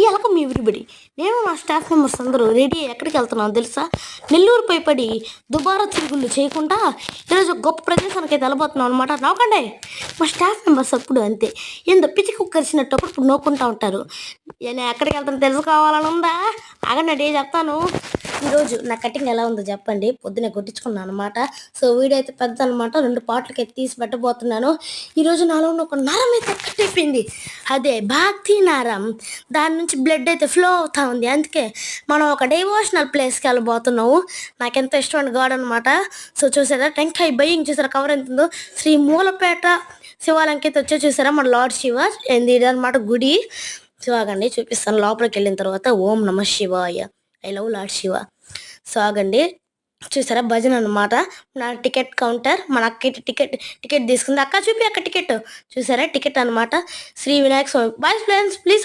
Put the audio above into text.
Welcome everybody. నేను మా staff members అందరూ రెడీ ఎక్కడికి వెళ్తున్నాం తెలుసా? నెల్లూరు పైపడి దుబారా తిరుగుళ్ళు చేయకుండా ఈరోజు ఒక గొప్ప ప్రదేశానికి అయితే వెళ్ళబోతున్నాం అనమాట. నవ్వకండి, మా స్టాఫ్ మెంబర్స్ అప్పుడు అంతే, ఏందో పిచ్చి కుక్కరిసినట్టు అప్పుడు నవ్వుకుంటూ ఉంటారు. నేను ఎక్కడికి వెళ్తాను తెలుసుకోవాలని ఉందా? ఆగండి చెప్తాను. ఈరోజు నా కటింగ్ ఎలా ఉందో చెప్పండి. పొద్దునే కొట్టించుకున్నాను అనమాట. సో వీడియో అయితే పెద్ద అనమాట, 2 పార్ట్లకి అయితే తీసి పెట్టబోతున్నాను. ఈరోజు నాలో ఉన్న ఒక నరం అయితే కట్ అయిపోయింది, అదే భక్తి నరం. దాని నుంచి బ్లడ్ అయితే ఫ్లో అవుతా ఉంది. అందుకే మనం ఒక డివోషనల్ ప్లేస్కి వెళ్ళబోతున్నాము. నాకెంతో ఇష్టమైన గాడ్ అనమాట. సో చూసారా, టెంకాయ బయ్యింగ్ చూసారా, కవర్ ఎంత ఉందో. శ్రీ మూలపేట శివాలయంకి అయితే వచ్చే చూసారా, మన లార్డ్ శివ ఏంది ఇదనమాట గుడి. ఆగండి చూపిస్తాను. లోపలికి వెళ్ళిన తర్వాత ఓం నమ శివాయ, I love lord Shiva. So ఆగండి, చూసారా భజన అనమాట. నా టికెట్ కౌంటర్, మన అక్క టికెట్ తీసుకుంది. అక్క చూపి అక్క టికెట్. చూసారా టికెట్ అనమాట. Shri Vinayaka Swamy. Bye friends, please